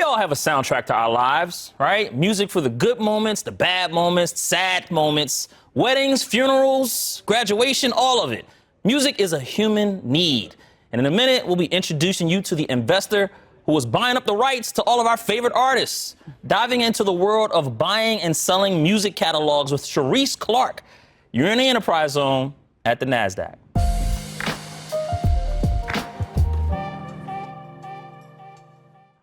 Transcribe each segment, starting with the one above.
all have a soundtrack to our lives, right? Music for the good moments, the bad moments, sad moments, weddings, funerals, graduation, all of it. Music is a human need. And in a minute, we'll be introducing you to the investor who was buying up the rights to all of our favorite artists, diving into the world of buying and selling music catalogs with Sherrese Clarke. You're in the Enterprise Zone at the NASDAQ.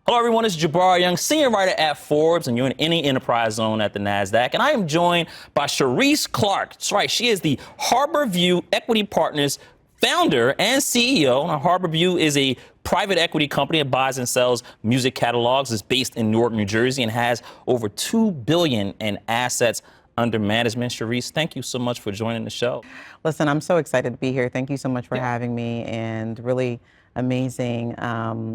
Hello, everyone. It's Jabari Young, senior writer at Forbes, and you're in any Enterprise Zone at the NASDAQ. And I am joined by Sherrese Clarke. That's right. She is the Harborview Equity Partners founder and CEO. Now, Harborview is a private equity company that buys and sells music catalogs. It's based in Newark, New Jersey, and has over $2 billion in assets under management. Sherrese, thank you so much for joining the show. Listen, I'm so excited to be here. Thank you so much for having me, and really amazing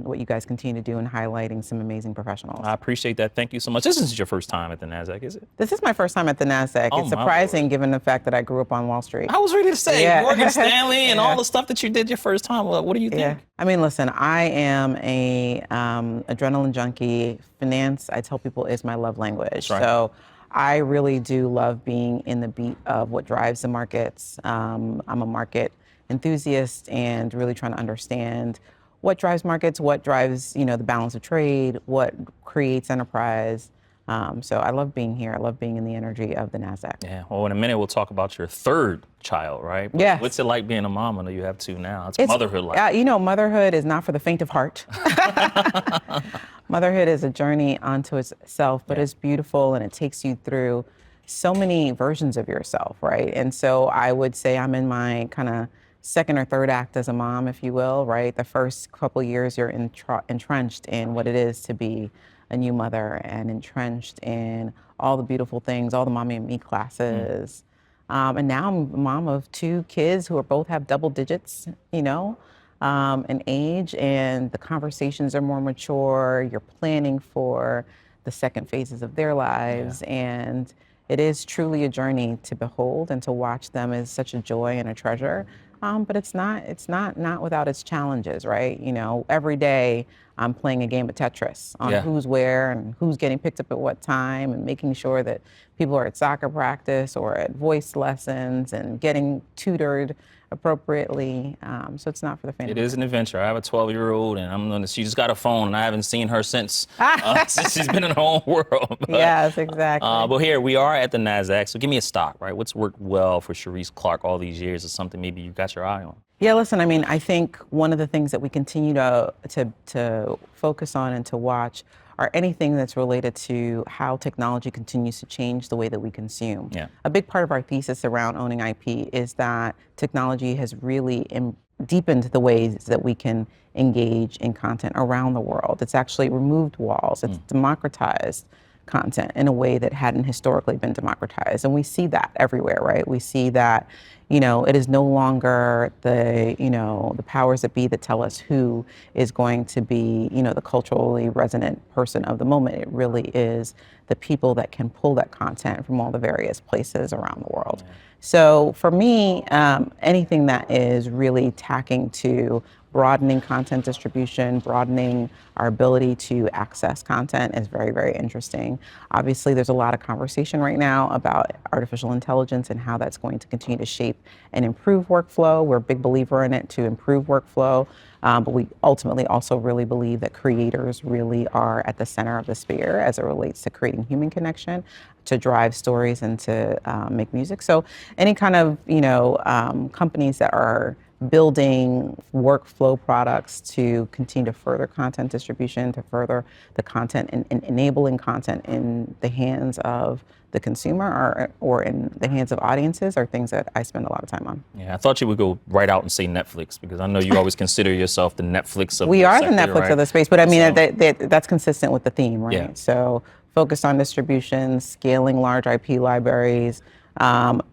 what you guys continue to do in highlighting some amazing professionals. I appreciate that. Thank you so much. This isn't your first time at the NASDAQ, is it? This is my first time at the NASDAQ. Oh, it's surprising given the fact that I grew up on Wall Street. I was ready to say, Morgan Stanley and Yeah. all the stuff that you did your first time. Well, what do you think? Yeah. I mean, listen, I am a adrenaline junkie. Finance, I tell people, is my love language. Right. So I really do love being in the beat of what drives the markets. I'm a market enthusiast and really trying to understand what drives markets, what drives, the balance of trade, what creates enterprise. So I love being here. I love being in the energy of the NASDAQ. Yeah. Well, in a minute, we'll talk about your third child, right? Yes. What's it like being a mom? I know you have two now. It's motherhood like. Motherhood is not for the faint of heart. Motherhood is a journey unto itself, but it's beautiful, and it takes you through so many versions of yourself, right? And so I would say I'm in my kind of second or third act as a mom, if you will, right? The first couple of years you're entrenched in what it is to be a new mother, and entrenched in all the beautiful things, all the mommy and me classes. And now I'm a mom of two kids who both have double digits, in age, and the conversations are more mature. You're planning for the second phases of their lives. And it is truly a journey to behold, and to watch them is such a joy and a treasure. But it's not without its challenges, right? Every day I'm playing a game of Tetris on who's where and who's getting picked up at what time, and making sure that people are at soccer practice or at voice lessons and getting tutored appropriately. So it's not for the faint of heart. It is an adventure. I have a 12-year-old, and she just got a phone, and I haven't seen her since she's been in her own world. But, yes, exactly. But here we are at the NASDAQ. So give me a stock, right? What's worked well for Sherrese Clarke all these years, or something maybe you got your eye on? Yeah, listen, I mean, I think one of the things that we continue to focus on and to watch are anything that's related to how technology continues to change the way that we consume. Yeah. A big part of our thesis around owning IP is that technology has really deepened the ways that we can engage in content around the world. It's actually removed walls. It's democratized content in a way that hadn't historically been democratized. And we see that everywhere, right? We see that, it is no longer the powers that be that tell us who is going to be, the culturally resonant person of the moment. It really is the people that can pull that content from all the various places around the world. Yeah. So for me, anything that is really tacking to broadening content distribution, broadening our ability to access content is very, very interesting. Obviously, there's a lot of conversation right now about artificial intelligence and how that's going to continue to shape and improve workflow. We're a big believer in it to improve workflow, but we ultimately also really believe that creators really are at the center of the sphere as it relates to creating human connection, to drive stories, and to make music. So any kind of, companies that are building workflow products to continue to further content distribution, to further the content and enabling content in the hands of the consumer or in the hands of audiences are things that I spend a lot of time on. Yeah, I thought you would go right out and say Netflix, because I know you always consider yourself the Netflix of We the are sector, the Netflix right? of the space, but I mean, that's consistent with the theme, right? Yeah. So focused on distribution, scaling large IP libraries,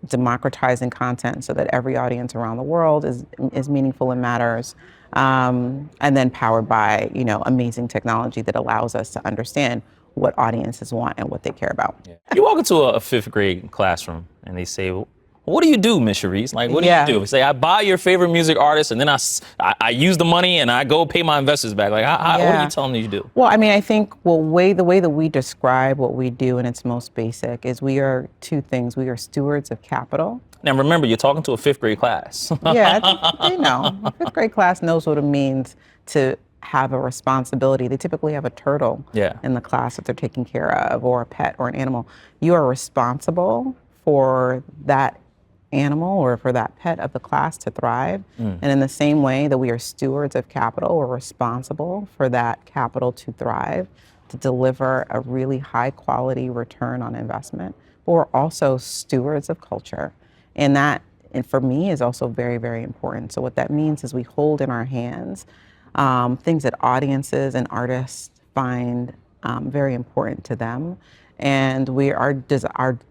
democratizing content so that every audience around the world is meaningful and matters, and then powered by amazing technology that allows us to understand what audiences want and what they care about. Yeah. You walk into a fifth grade classroom and they say, well, What do you do, Miss Sherrese? Like, what do Yeah. you do? Say, I buy your favorite music artist, and then I use the money and I go pay my investors back. Like, what are Yeah. you telling me you do? Well, I mean, I think the way that we describe what we do in its most basic is we are two things. We are stewards of capital. Now, remember, you're talking to a 5th grade class. Yeah, they know. A 5th grade class knows what it means to have a responsibility. They typically have a turtle in the class that they're taking care of, or a pet or an animal. You are responsible for that animal or for that pet of the class to thrive. And in the same way that we are stewards of capital, we're responsible for that capital to thrive, to deliver a really high quality return on investment. But we're also stewards of culture. And that, and for me, is also very, very important. So what that means is we hold in our hands things that audiences and artists find very important to them. And our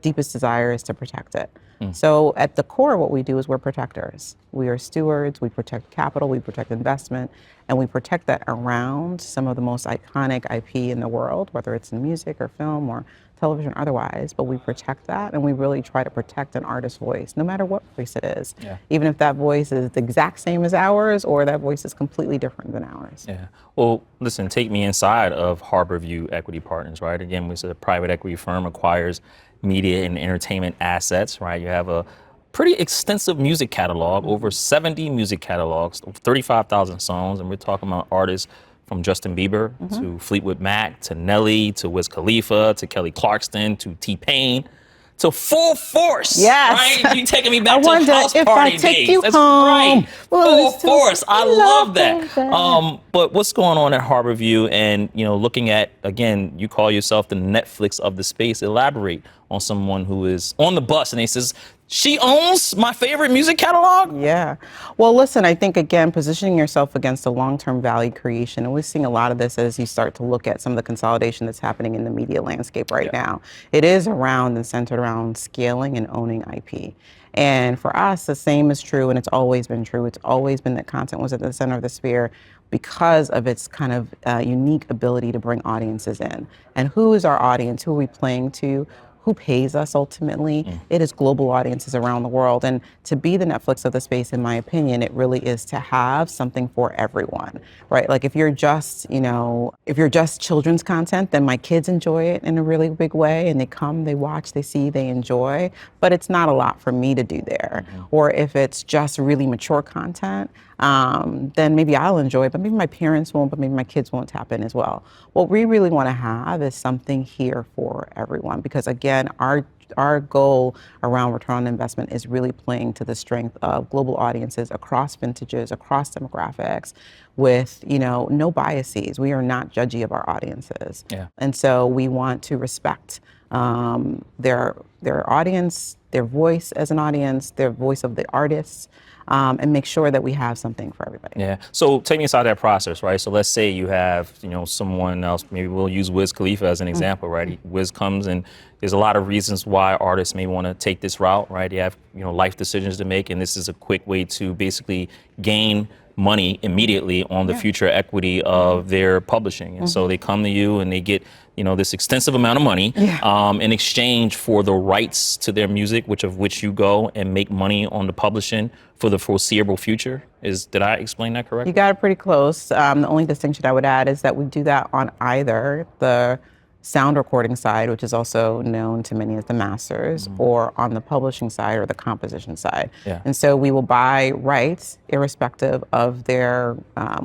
deepest desire is to protect it. So at the core, what we do is we're protectors. We are stewards, we protect capital, we protect investment, and we protect that around some of the most iconic IP in the world, whether it's in music or film or television or otherwise, but we protect that, and we really try to protect an artist's voice, no matter what voice it is. Even if that voice is the exact same as ours or that voice is completely different than ours. Yeah. Well, listen, take me inside of Harborview Equity Partners, right? Again, we said a private equity firm acquires media and entertainment assets, right? You have a pretty extensive music catalog, over 70 music catalogs, 35,000 songs, and we're talking about artists from Justin Bieber to Fleetwood Mac to Nelly to Wiz Khalifa to Kelly Clarkson to T-Pain to Full Force. Yes. Right? You taking me back to wonder house if party I take days. you That's home. right. Well, Full Force. I love that. that. But what's going on at Harborview, and looking at, again, you call yourself the Netflix of the space. Elaborate on someone who is on the bus and he says, she owns my favorite music catalog? Yeah. Well, listen, I think, again, positioning yourself against a long-term value creation, and we're seeing a lot of this as you start to look at some of the consolidation that's happening in the media landscape right now. It is around and centered around scaling and owning IP. And for us, the same is true, and it's always been true. It's always been that content was at the center of the sphere because of its kind of unique ability to bring audiences in. And who is our audience? Who are we playing to? Who pays us ultimately? It is global audiences around the world. And to be the Netflix of the space, in my opinion, it really is to have something for everyone, right? Like if you're just, if you're just children's content, then my kids enjoy it in a really big way, and they come, they watch, they see, they enjoy, but it's not a lot for me to do there. Or if it's just really mature content, then maybe I'll enjoy it, but maybe my parents won't, but maybe my kids won't tap in as well. What we really want to have is something here for everyone, because again, our goal around return on investment is really playing to the strength of global audiences across vintages, across demographics, with no biases. We are not judgy of our audiences, and so we want to respect their audience, their voice as an audience, their voice of the artists. And make sure that we have something for everybody. Yeah. So take me inside that process, right? So let's say you have, someone else. Maybe we'll use Wiz Khalifa as an example, right? Wiz comes, and there's a lot of reasons why artists may want to take this route, right? They have, life decisions to make, and this is a quick way to basically gain money immediately on the future equity of their publishing. And so they come to you and they get, this extensive amount of money in exchange for the rights to their music, which you go and make money on the publishing for the foreseeable future. Did I explain that correctly? You got it pretty close. The only distinction I would add is that we do that on either the sound recording side, which is also known to many as the masters, or on the publishing side or the composition side. And so we will buy rights irrespective of their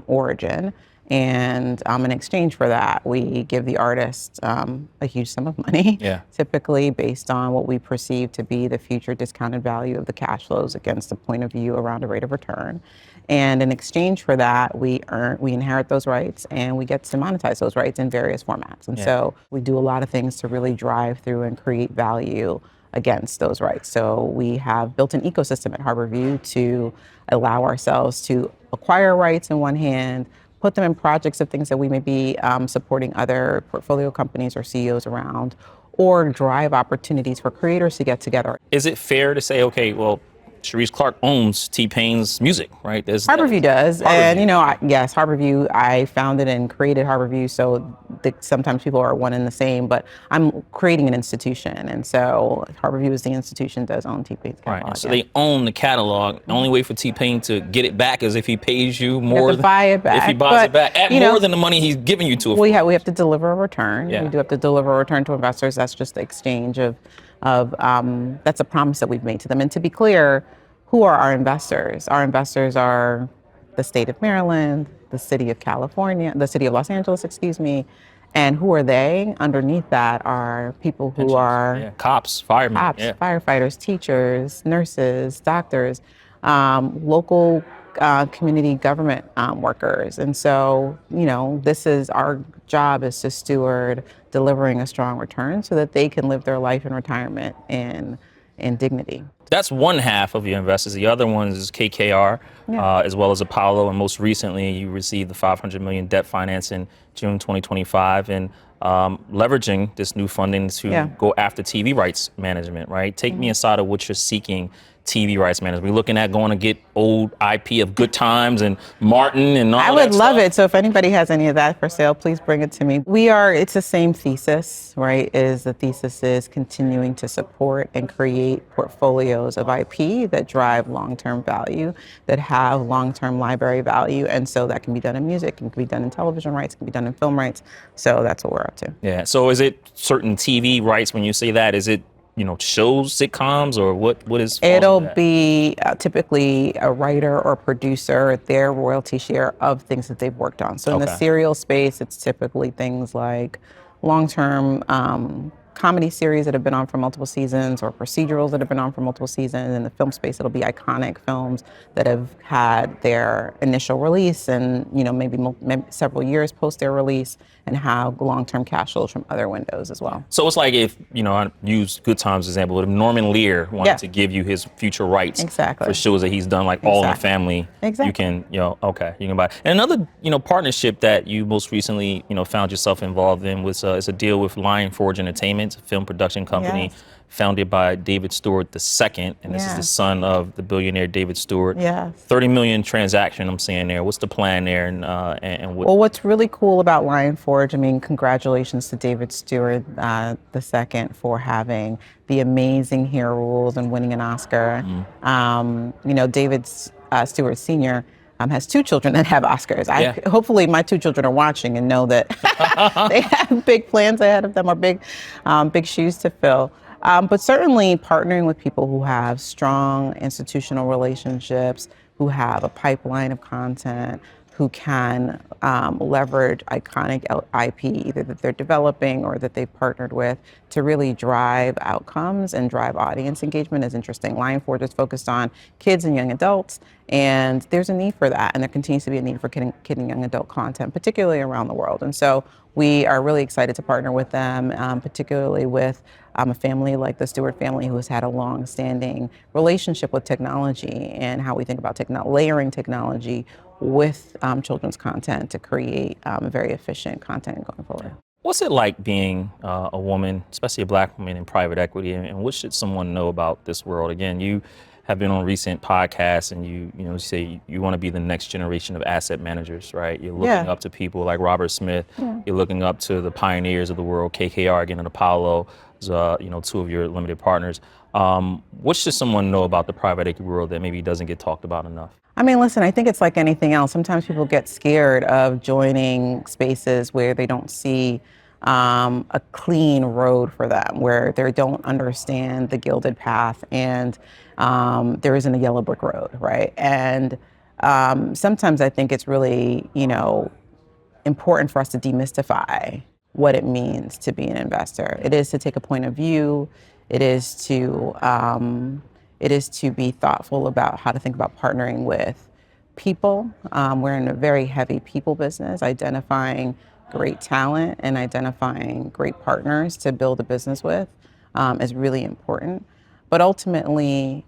origin. And in exchange for that, we give the artist a huge sum of money, typically based on what we perceive to be the future discounted value of the cash flows against a point of view around a rate of return. And in exchange for that, we inherit those rights, and we get to monetize those rights in various formats. And so we do a lot of things to really drive through and create value against those rights. So we have built an ecosystem at Harborview to allow ourselves to acquire rights in one hand, put them in projects of things that we may be supporting other portfolio companies or CEOs around, or drive opportunities for creators to get together. Is it fair to say, okay, well, Sherrese Clarke owns T-Pain's music, right? Harborview does, and yes, Harborview. I founded and created Harborview, so sometimes people are one and the same. But I'm creating an institution, and so Harborview is the institution does own T-Pain's catalog. Right, and so they own the catalog. The only way for T-Pain to get it back is if he pays you more. To buy it back. If he buys it back at more than the money he's giving you to it. We have to deliver a return. Yeah. We do have to deliver a return to investors. That's just the exchange of that's a promise that we've made to them. And to be clear, who are our investors? Our investors are the state of Maryland, the city of California, the city of Los Angeles, excuse me. And who are they? Underneath that are people who are cops, firemen, firefighters, teachers, nurses, doctors, local community government workers. And so, this is our job, is to steward delivering a strong return so that they can live their life in retirement in dignity. That's one half of your investors. The other one is KKR, as well as Apollo. And most recently, you received the $500 million debt finance in June 2025, and leveraging this new funding to go after TV rights management, right? Take me inside of what you're seeking TV rights management. We're looking at going to get old IP of Good Times and Martin and all that. I would love it. So if anybody has any of that for sale, please bring it to me. It's the same thesis, right? The thesis is continuing to support and create portfolios of IP that drive long-term value, that have long-term library value. And so that can be done in music, can be done in television rights, can be done in film rights. So that's what we're up to. Yeah. So is it certain TV rights when you say that? Is it shows, sitcoms, or what is? It'll be typically a writer or producer, their royalty share of things that they've worked on. So in the serial space, it's typically things like long-term comedy series that have been on for multiple seasons, or procedurals that have been on for multiple seasons. In the film space, it'll be iconic films that have had their initial release and maybe several years post their release, and have long-term cash flows from other windows as well. So it's like if, I use Good Times as an example, if Norman Lear wanted to give you his future rights for shows that he's done, like All in the Family, you can, you can buy. And another, partnership that you most recently, found yourself involved in was is a deal with Lion Forge Entertainment, a film production company founded by David Steward II, and this is the son of the billionaire David Steward. 30 million transaction I'm seeing there. What's the plan there? And what? Well, what's really cool about Lion Forge, congratulations to David Steward II for having the amazing Hair Rules and winning an Oscar. David Steward Sr. Has two children that have Oscars. Hopefully my two children are watching and know that they have big plans ahead of them, or big shoes to fill. But certainly partnering with people who have strong institutional relationships, who have a pipeline of content, who can leverage iconic IP, either that they're developing or that they've partnered with, to really drive outcomes and drive audience engagement is interesting. Lion Forge is focused on kids and young adults, and there's a need for that, and there continues to be a need for kid and young adult content, particularly around the world. And so we are really excited to partner with them, particularly with a family like the Steward family, who has had a long-standing relationship with technology and how we think about layering technology with children's content to create very efficient content going forward. What's it like being a woman, especially a Black woman in private equity, and what should someone know about this world? Again, you have been on recent podcasts, and you say you want to be the next generation of asset managers, right? You're looking up to people like Robert Smith. You're looking up to the pioneers of the world, KKR, again, and Apollo, two of your limited partners. What should someone know about the private equity world that maybe doesn't get talked about enough? Listen, I think it's like anything else. Sometimes people get scared of joining spaces where they don't see a clean road for them, where they don't understand the gilded path, and there isn't a yellow brick road, right? And sometimes I think it's really, important for us to demystify what it means to be an investor. It is to take a point of view. It is to be thoughtful about how to think about partnering with people. We're in a very heavy people business. Identifying great talent and identifying great partners to build a business with is really important. But ultimately,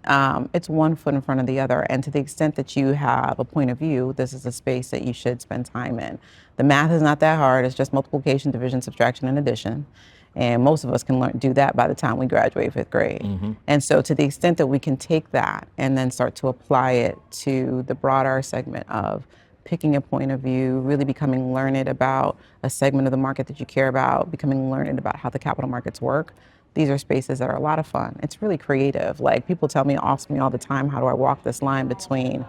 it's one foot in front of the other. And to the extent that you have a point of view, this is a space that you should spend time in. The math is not that hard. It's just multiplication, division, subtraction, and addition. And most of us can do that by the time we graduate 5th grade. And so to the extent that we can take that and then start to apply it to the broader segment of picking a point of view, really becoming learned about a segment of the market that you care about, becoming learned about how the capital markets work, these are spaces that are a lot of fun. It's really creative. Like, people ask me all the time, how do I walk this line between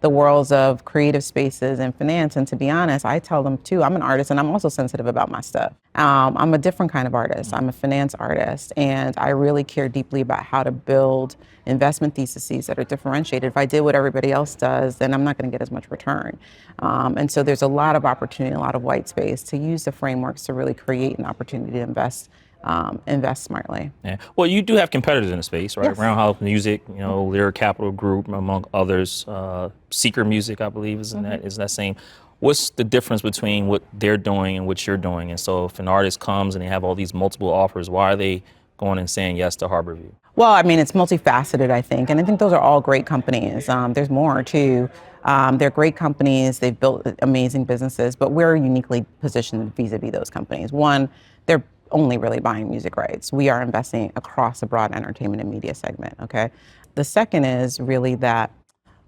the worlds of creative spaces and finance? And to be honest, I tell them too, I'm an artist and I'm also sensitive about my stuff. I'm a different kind of artist. I'm a finance artist, and I really care deeply about how to build investment theses that are differentiated. If I did what everybody else does, then I'm not going to get as much return. And so there's a lot of opportunity, a lot of white space to use the frameworks to really create an opportunity to invest smartly. Yeah. Well, you do have competitors in the space, right? Yes. Roundhouse Music, Lyric Capital Group, among others. Seeker Music, I believe, is that same. What's the difference between what they're doing and what you're doing? And so if an artist comes and they have all these multiple offers, why are they going and saying yes to Harborview? Well, I mean, it's multifaceted, I think. And I think those are all great companies. There's more, too. They're great companies. They've built amazing businesses, but we're uniquely positioned vis-a-vis those companies. One, they're only really buying music rights. We are investing across the broad entertainment and media segment, okay? The second is really that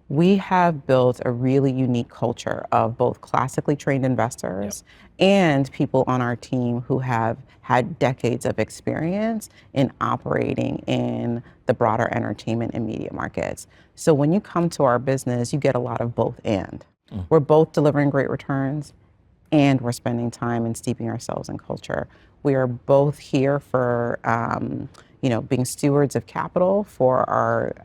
we have built a really unique culture of both classically trained investors and people on our team who have had decades of experience in operating in the broader entertainment and media markets. So when you come to our business, you get a lot of both and. We're both delivering great returns and we're spending time and steeping ourselves in culture. We are both here for, being stewards of capital for our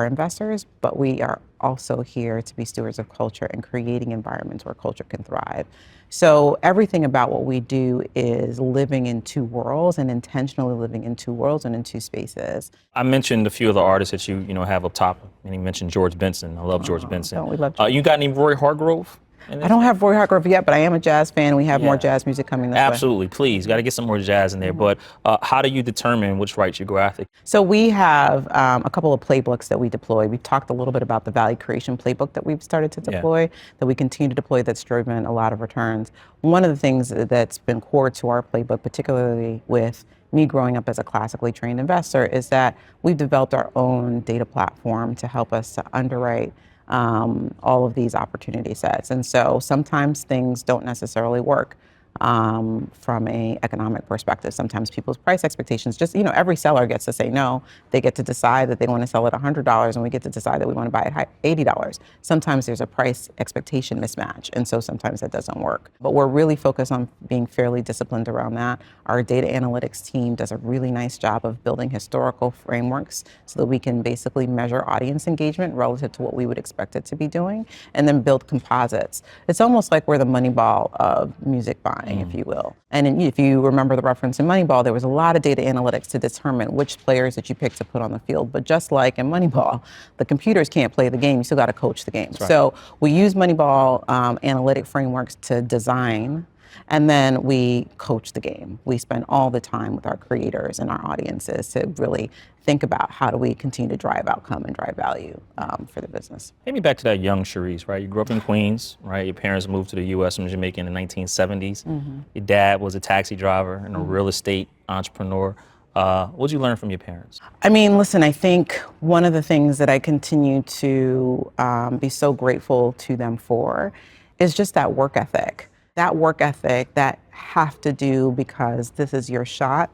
investors, but we are also here to be stewards of culture and creating environments where culture can thrive. So everything about what we do is living in two worlds and intentionally living in two worlds and in two spaces. I mentioned a few of the artists that you have up top, and you mentioned George Benson. I love George Benson. Oh, we love George. You got any Roy Hargrove? I don't have Roy Hargrove yet, but I am a jazz fan. We have more jazz music coming this way. Absolutely, please. Got to get some more jazz in there. But how do you determine which rights you go after? So we have a couple of playbooks that we deploy. We talked a little bit about the value creation playbook that we've started to deploy, that we continue to deploy, that's driven a lot of returns. One of the things that's been core to our playbook, particularly with me growing up as a classically trained investor, is that we've developed our own data platform to help us to underwrite all of these opportunity sets. And so sometimes things don't necessarily work from an economic perspective. Sometimes people's price expectations, every seller gets to say no. They get to decide that they want to sell at $100 and we get to decide that we want to buy it at $80. Sometimes there's a price expectation mismatch, and so sometimes that doesn't work. But we're really focused on being fairly disciplined around that. Our data analytics team does a really nice job of building historical frameworks so that we can basically measure audience engagement relative to what we would expect it to be doing, and then build composites. It's almost like we're the Moneyball of music buying, if you will. And if you remember the reference in Moneyball, there was a lot of data analytics to determine which players that you pick to put on the field. But just like in Moneyball, the computers can't play the game. You still got to coach the game. Right. So we use Moneyball analytic frameworks to design, and then we coach the game. We spend all the time with our creators and our audiences to really think about how do we continue to drive outcome and drive value for the business. Take me back to that young Sherrese, right? You grew up in Queens, right? Your parents moved to the U.S. from Jamaica in the 1970s. Your dad was a taxi driver and a real estate entrepreneur. What did you learn from your parents? I mean, listen, I think one of the things that I continue to be so grateful to them for is just that work ethic. That work ethic that have to do because this is your shot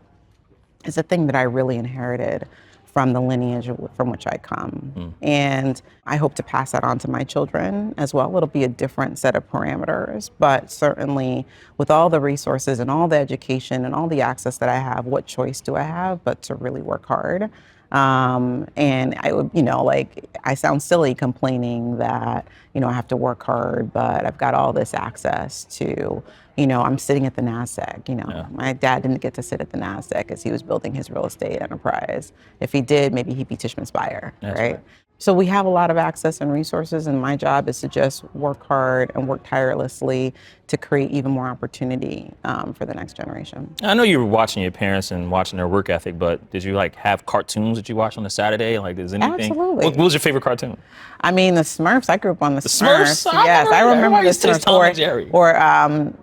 is a thing that I really inherited from the lineage from which I come. And I hope to pass that on to my children as well. It'll be a different set of parameters, but certainly with all the resources and all the education and all the access that I have, what choice do I have but to really work hard? And I would, I sound silly complaining that, I have to work hard, but I've got all this access to, I'm sitting at the NASDAQ, My dad didn't get to sit at the NASDAQ as he was building his real estate enterprise. If he did, maybe he'd be Tishman's buyer, right? So we have a lot of access and resources, and my job is to just work hard and work tirelessly to create even more opportunity for the next generation. I know you were watching your parents and watching their work ethic, but did you like have cartoons that you watched on a Saturday? Like, is anything? Absolutely. What was your favorite cartoon? I mean, the Smurfs. I grew up on the Smurfs? Yes, I remember the Smurfs. Tom and Jerry. Or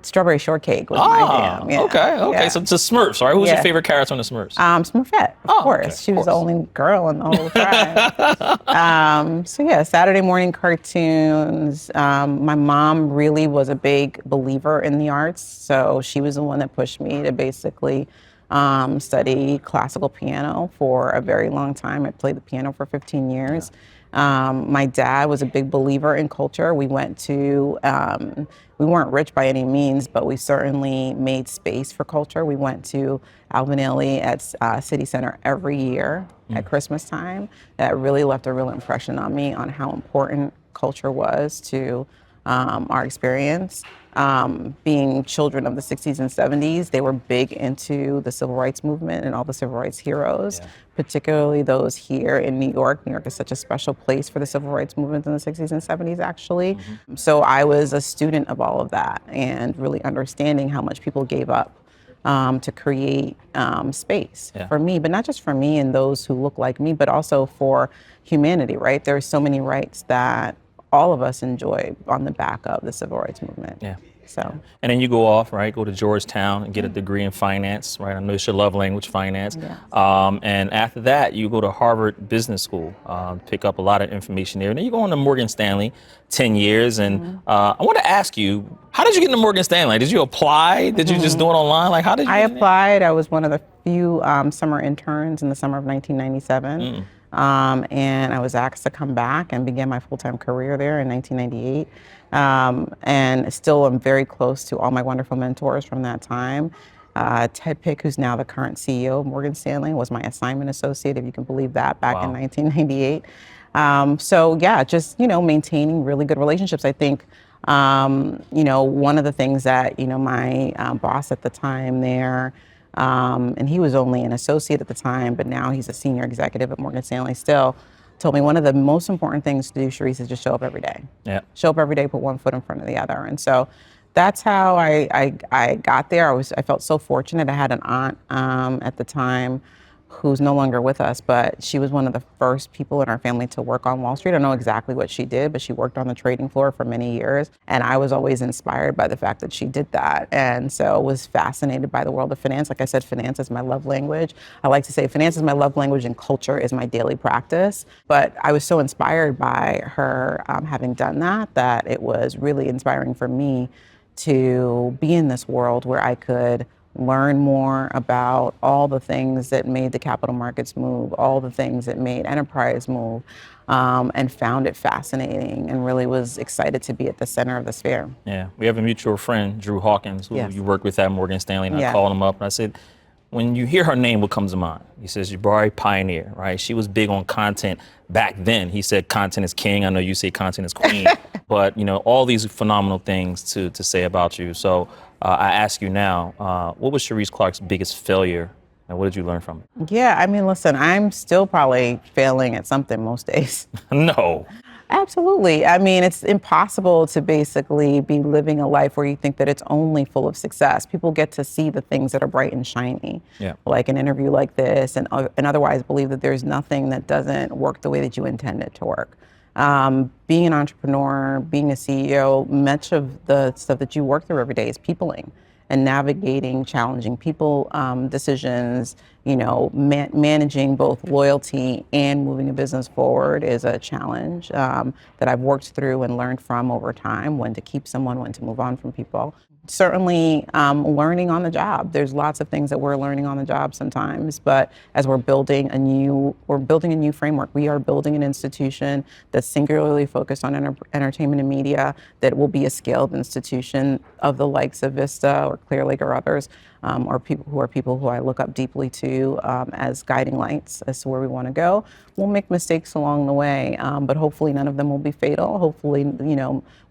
Strawberry Shortcake was my jam. Yeah. Okay. Yeah. So it's the Smurfs, all right? Who's your favorite character on the Smurfs? Smurfette, of course. Okay, She was the only girl in the whole tribe. So yeah, Saturday morning cartoons. My mom really was a big believer in the arts, so she was the one that pushed me to basically study classical piano for a very long time. I played the piano for 15 years. My dad was a big believer in culture. We went to, we weren't rich by any means, but we certainly made space for culture. We went to Alvin Ailey at City Center every year at Christmas time. That really left a real impression on me on how important culture was to our experience. Being children of the 60s and 70s, they were big into the civil rights movement and all the civil rights heroes, particularly those here in New York. New York is such a special place for the civil rights movement in the 60s and 70s, actually. So I was a student of all of that and really understanding how much people gave up to create space for me, but not just for me and those who look like me, but also for humanity, right? There are so many rights that all of us enjoy on the back of the civil rights movement. So. And then you go off, right? Go to Georgetown and get a degree in finance, right? I know it's your love language, finance. And after that, you go to Harvard Business School, pick up a lot of information there. And then you go on to Morgan Stanley, 10 years. And I want to ask you, how did you get into Morgan Stanley? Did you apply? Did you just do it online? Like, how did you? I applied. I was one of the few summer interns in the summer of 1997. And I was asked to come back and begin my full-time career there in 1998. And still I'm very close to all my wonderful mentors from that time. Ted Pick, who's now the current CEO of Morgan Stanley, was my assignment associate, if you can believe that, back in 1998. So yeah, just, maintaining really good relationships. I think, one of the things that, my boss at the time there, and he was only an associate at the time, but now he's a senior executive at Morgan Stanley still, told me one of the most important things to do, Sherrese, is just show up every day. Show up every day, put one foot in front of the other. And so that's how I got there. I felt so fortunate. I had an aunt at the time who's no longer with us, but she was one of the first people in our family to work on Wall Street. I don't know exactly what she did, but she worked on the trading floor for many years. And I was always inspired by the fact that she did that. And so was fascinated by the world of finance. Like I said, finance is my love language. I like to say finance is my love language and culture is my daily practice. But I was so inspired by her having done that it was really inspiring for me to be in this world where I could learn more about all the things that made the capital markets move, all the things that made enterprise move, and found it fascinating and really was excited to be at the center of the sphere. Yeah, we have a mutual friend, Drew Hawkins, who you work with at Morgan Stanley, and I called him up and I said, when you hear her name, what comes to mind? He says, Jabari Pioneer, right? She was big on content back then. He said content is king. I know you say content is queen, but all these phenomenal things to say about you. So I ask you now, what was Sherrese Clarke's biggest failure and what did you learn from it? Yeah, I mean, listen, I'm still probably failing at something most days. No. Absolutely. I mean, it's impossible to basically be living a life where you think that it's only full of success. People get to see the things that are bright and shiny, like an interview like this, and otherwise believe that there's nothing that doesn't work the way that you intend it to work. Being an entrepreneur, being a CEO, much of the stuff that you work through every day is peopling and navigating challenging people decisions, managing both loyalty and moving a business forward is a challenge that I've worked through and learned from over time, when to keep someone, when to move on from people. Certainly learning on the job. There's lots of things that we're learning on the job sometimes, but as we're building a new framework. We are building an institution that's singularly focused on entertainment and media that will be a scaled institution of the likes of Vista or Clear Lake or others, or people who I look up deeply to as guiding lights as to where we want to go. We'll make mistakes along the way, but hopefully none of them will be fatal. Hopefully,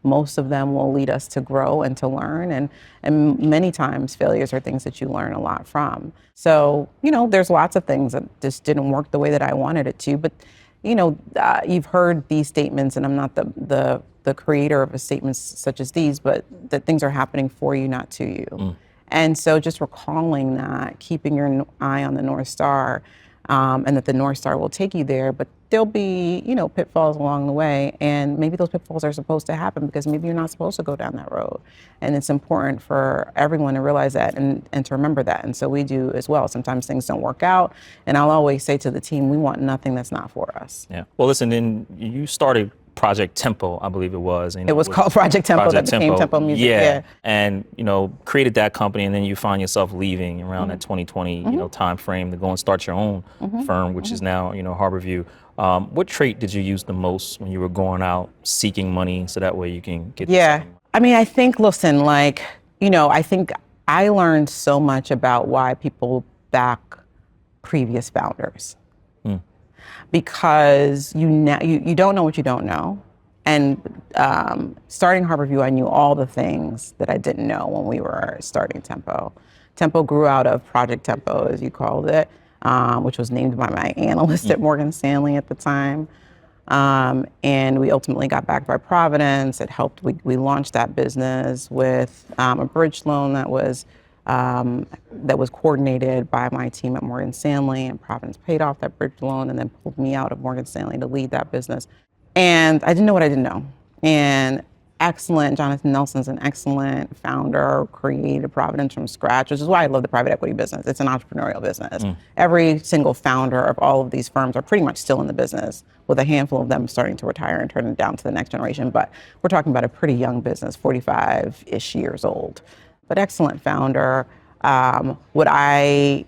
most of them will lead us to grow and to learn. And many times failures are things that you learn a lot from. So, there's lots of things that just didn't work the way that I wanted it to. But, you've heard these statements, and I'm not the creator of statements such as these, but that things are happening for you, not to you. And so just recalling that, keeping your eye on the North Star, and that the North Star will take you there, but there'll be, pitfalls along the way. And maybe those pitfalls are supposed to happen because maybe you're not supposed to go down that road. And it's important for everyone to realize that and to remember that. And so we do as well. Sometimes things don't work out. And I'll always say to the team, we want nothing that's not for us. Yeah. Well, listen, then you started Project Tempo, I believe it was. It was called Project Tempo, that became Tempo Music. Yeah. And, created that company, and then you find yourself leaving around that 2020, time frame to go and start your own firm, which is now, Harborview. What trait did you use the most when you were going out seeking money so that way you can get I mean, I think, listen, I think I learned so much about why people back previous founders. Because you don't know what you don't know. And starting Harborview, I knew all the things that I didn't know when we were starting Tempo. Tempo grew out of Project Tempo, as you called it, which was named by my analyst at Morgan Stanley at the time. And we ultimately got backed by Providence. It helped, we launched that business with a bridge loan that was coordinated by my team at Morgan Stanley, and Providence paid off that bridge loan and then pulled me out of Morgan Stanley to lead that business. And I didn't know what I didn't know. And Jonathan Nelson's an excellent founder, created Providence from scratch, which is why I love the private equity business. It's an entrepreneurial business. Every single founder of all of these firms are pretty much still in the business, with a handful of them starting to retire and turn it down to the next generation. But we're talking about a pretty young business, 45-ish years old. But excellent founder. What I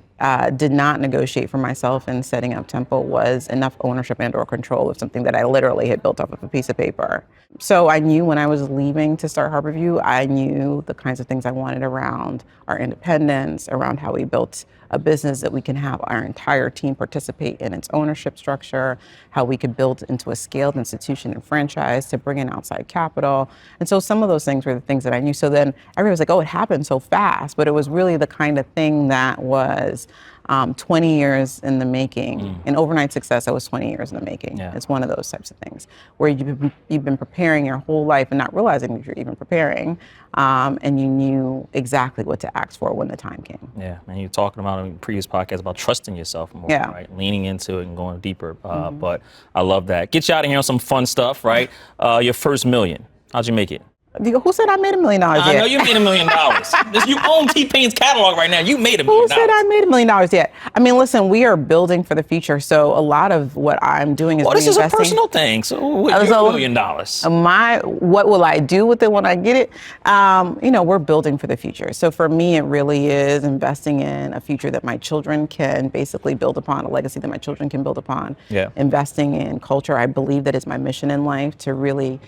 did not negotiate for myself in setting up Tempo was enough ownership and or control of something that I literally had built off of a piece of paper. So I knew when I was leaving to start Harborview, I knew the kinds of things I wanted around our independence, around how we built a business that we can have our entire team participate in its ownership structure, how we could build into a scaled institution and franchise to bring in outside capital. And so some of those things were the things that I knew. So then everybody was like, oh, it happened so fast, but it was really the kind of thing that was 20 years in the making. In overnight success, I was 20 years in the making. Yeah. It's one of those types of things where you've been preparing your whole life and not realizing that you're even preparing, and you knew exactly what to ask for when the time came. Yeah, and you're talking about in previous podcasts about trusting yourself more, right? Leaning into it and going deeper. But I love that. Get you out of here on some fun stuff, right? Your first million. How'd you make it? Who said I made $1 million yet? I know you made $1 million. You own T-Pain's catalog right now. You made $1 million. Who said I made $1 million yet? I mean, listen, we are building for the future. So a lot of what I'm doing is this is a personal thing. So what, your $1 million? What will I do with it when I get it? We're building for the future. So for me, it really is investing in a future that my children can basically build upon, a legacy that my children can build upon. Yeah. Investing in culture. I believe that is my mission in life, to really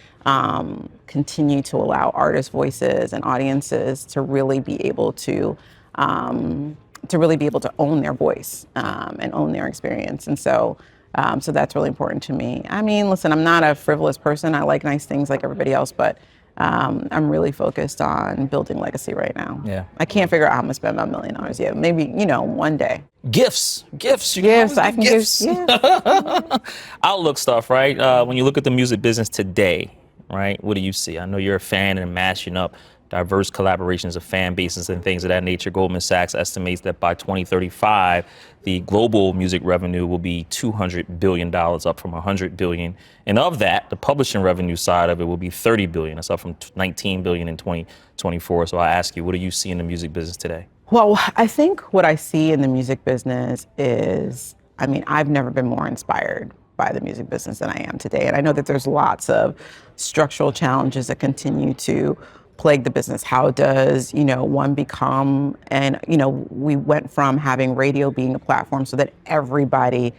continue to allow artists' voices and audiences to really be able to own their voice and own their experience. And so that's really important to me. I mean, listen, I'm not a frivolous person. I like nice things like everybody else, but I'm really focused on building legacy right now. Yeah. I can't figure out how I'm gonna spend my $1 million yet. Maybe, one day. Gifts. I can give. Yeah. Outlook stuff, right? When you look at the music business today, right? What do you see? I know you're a fan and mashing up diverse collaborations of fan bases and things of that nature. Goldman Sachs estimates that by 2035, the global music revenue will be $200 billion, up from $100 billion. And of that, the publishing revenue side of it will be $30 billion. That's up from $19 billion in 2024. So I ask you, what do you see in the music business today? Well, I think what I see in the music business is, I've never been more inspired by the music business than I am today. And I know that there's lots of structural challenges that continue to plague the business. How does, one become, and, we went from having radio being a platform so that everybody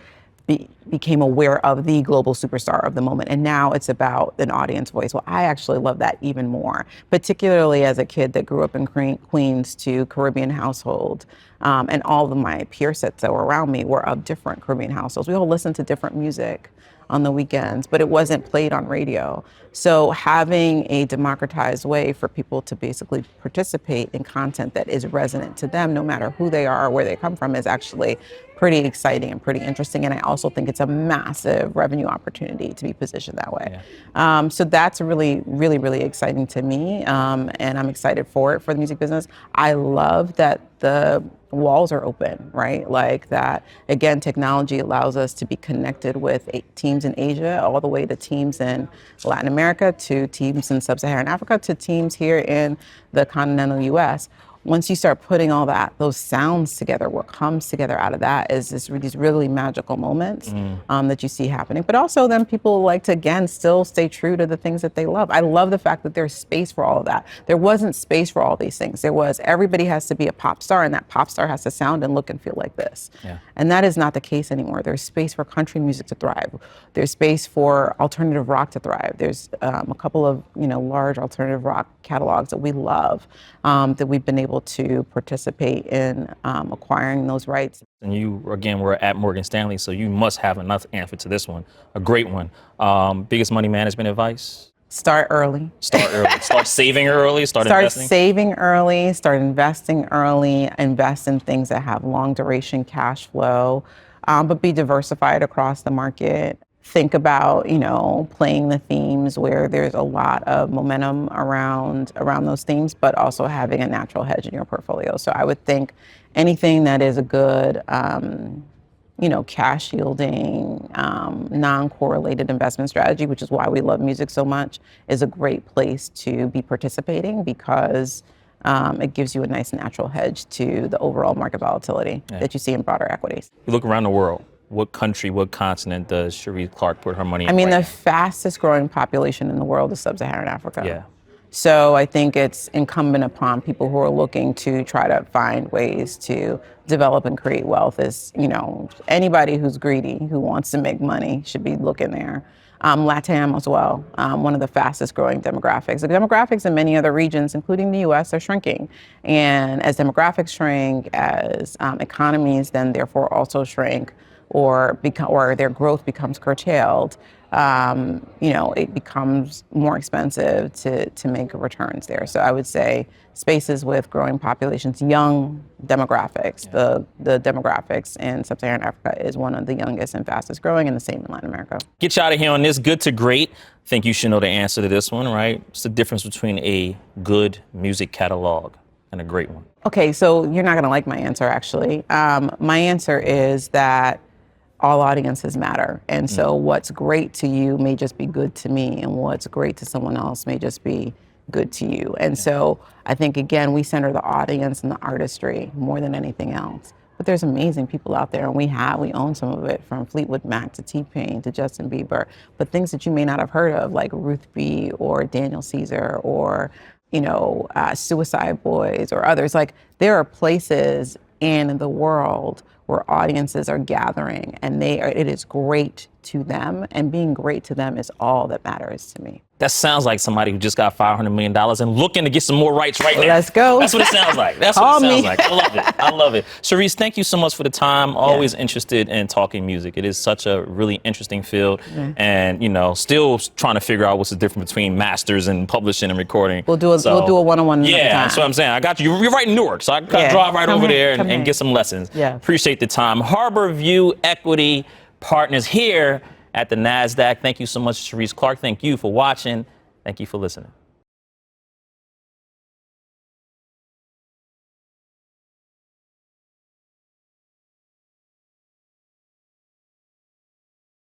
became aware of the global superstar of the moment. And now it's about an audience voice. Well, I actually love that even more, particularly as a kid that grew up in Queens to Caribbean household. And all of my peer sets that were around me were of different Caribbean households. We all listened to different music. on the weekends, but it wasn't played on radio. So having a democratized way for people to basically participate in content that is resonant to them, no matter who they are or where they come from, is actually pretty exciting and pretty interesting. And I also think it's a massive revenue opportunity to be positioned that way. Yeah. So that's really, really, really exciting to me. And I'm excited for it, for the music business. I love that the walls are open, right? Like that, again, technology allows us to be connected with teams in Asia, all the way to teams in Latin America, to teams in Sub-Saharan Africa, to teams here in the continental US. Once you start putting all those sounds together, what comes together out of that is these really magical moments that you see happening. But also then people like to, again, still stay true to the things that they love. I love the fact that there's space for all of that. There wasn't space for all these things. There was, everybody has to be a pop star, and that pop star has to sound and look and feel like this. Yeah. And that is not the case anymore. There's space for country music to thrive. There's space for alternative rock to thrive. There's a couple of large alternative rock catalogs that we love, that we've been able to participate in acquiring those rights. And you, again, were at Morgan Stanley, so you must have another answer to this one, a great one. Biggest money management advice? Start early. Start early. Start saving early. Start investing. Saving early. Start investing early. Invest in things that have long duration cash flow, but be diversified across the market. Think about, playing the themes where there's a lot of momentum around those themes, but also having a natural hedge in your portfolio. So I would think anything that is a good, cash yielding, non-correlated investment strategy, which is why we love music so much, is a great place to be participating, because it gives you a nice natural hedge to the overall market volatility that you see in broader equities. You look around the world. What country, what continent does Sherrese Clarke put her money in? I mean, right the fastest growing population in the world is Sub-Saharan Africa. Yeah. So I think it's incumbent upon people who are looking to try to find ways to develop and create wealth is, anybody who's greedy, who wants to make money, should be looking there. LATAM as well, one of the fastest growing demographics. The demographics in many other regions, including the US, are shrinking. And as demographics shrink, as economies then therefore also shrink, or their growth becomes curtailed, it becomes more expensive to make returns there. So I would say spaces with growing populations, young demographics. The demographics in Sub-Saharan Africa is one of the youngest and fastest growing, and the same in Latin America. Get you out of here on this. Good to great. I think you should know the answer to this one, right? What's the difference between a good music catalog and a great one? Okay, so you're not going to like my answer, actually. My answer is that all audiences matter. And so what's great to you may just be good to me, and what's great to someone else may just be good to you. And so I think, again, we center the audience and the artistry more than anything else. But there's amazing people out there, and we own some of it, from Fleetwood Mac to T-Pain to Justin Bieber, but things that you may not have heard of, like Ruth B. or Daniel Caesar or, Suicide Boys or others. Like, there are places in the world where audiences are gathering, and it is great to them, and being great to them is all that matters to me. That sounds like somebody who just got $500 million and looking to get some more rights right now. Let's go. That's what it sounds like. That's what it sounds like. I love it. I love it. Sherrese, thank you so much for the time. Always interested in talking music. It is such a really interesting field, and still trying to figure out what's the difference between masters and publishing and recording. We'll do a one-on-one. Yeah, that's what I'm saying. I got you. You're right in Newark, so I got to drive right over there and get some lessons. Yeah. Appreciate the time. Harborview Equity Partners here at the NASDAQ. Thank you so much, Sherrese Clarke. Thank you for watching. Thank you for listening.